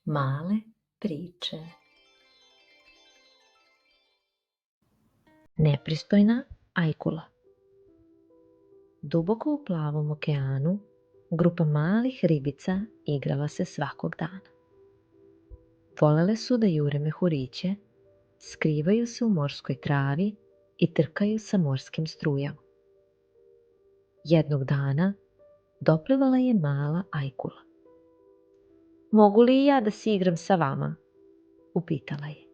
Male priče. Nepristojna ajkula. Duboko u plavom okeanu grupa malih ribica igrala se svakog dana. Volele su da jure mehuriće, skrivaju se u morskoj travi i trkaju sa morskim strujama. Jednog dana doplivala je mala ajkula. "Mogu li i ja da se igram sa vama?" upitala je.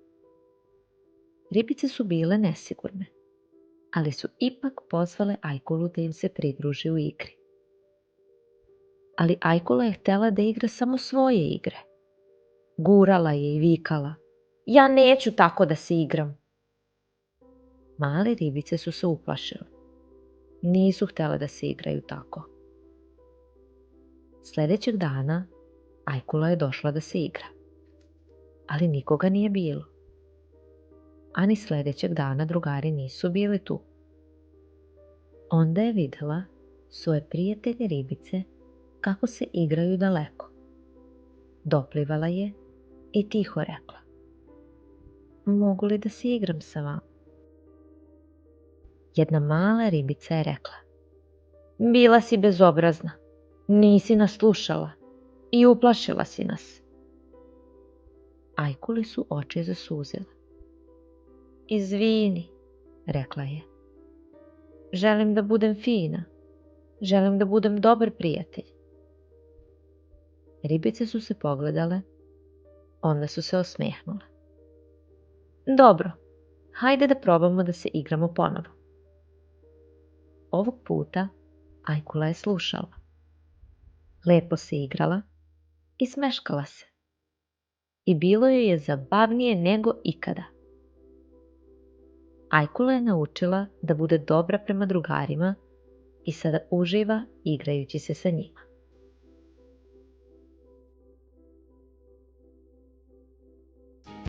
Ribice su bile nesigurne, ali su ipak pozvale ajkulu da im se pridruži u igri. Ali ajkula je htjela da igra samo svoje igre. Gurala je i vikala: "Ja neću tako da se igram." Male ribice su se uplašile. Nisu htjele da se igraju tako. Sljedećeg dana ajkula je došla da se igra, ali nikoga nije bilo. Ani sljedećeg dana drugari nisu bili tu. Onda je vidjela svoje prijatelje ribice kako se igraju daleko. Doplivala je i tiho rekla: "Mogu li da se igram sa vama?" Jedna mala ribica je rekla: "Bila si bezobrazna, nisi nas slušala i uplašila si nas." Ajkuli su oči zasuzile. "Izvini," rekla je. "Želim da budem fina, želim da budem dobar prijatelj." Ribice su se pogledale, onda su se osmehnule. "Dobro, hajde da probamo da se igramo ponovo." Ovog puta ajkula je slušala. Lepo se igrala i smeškala se. I bilo joj je zabavnije nego ikada. Ajkula je naučila da bude dobra prema drugarima i sada uživa igrajući se sa njima.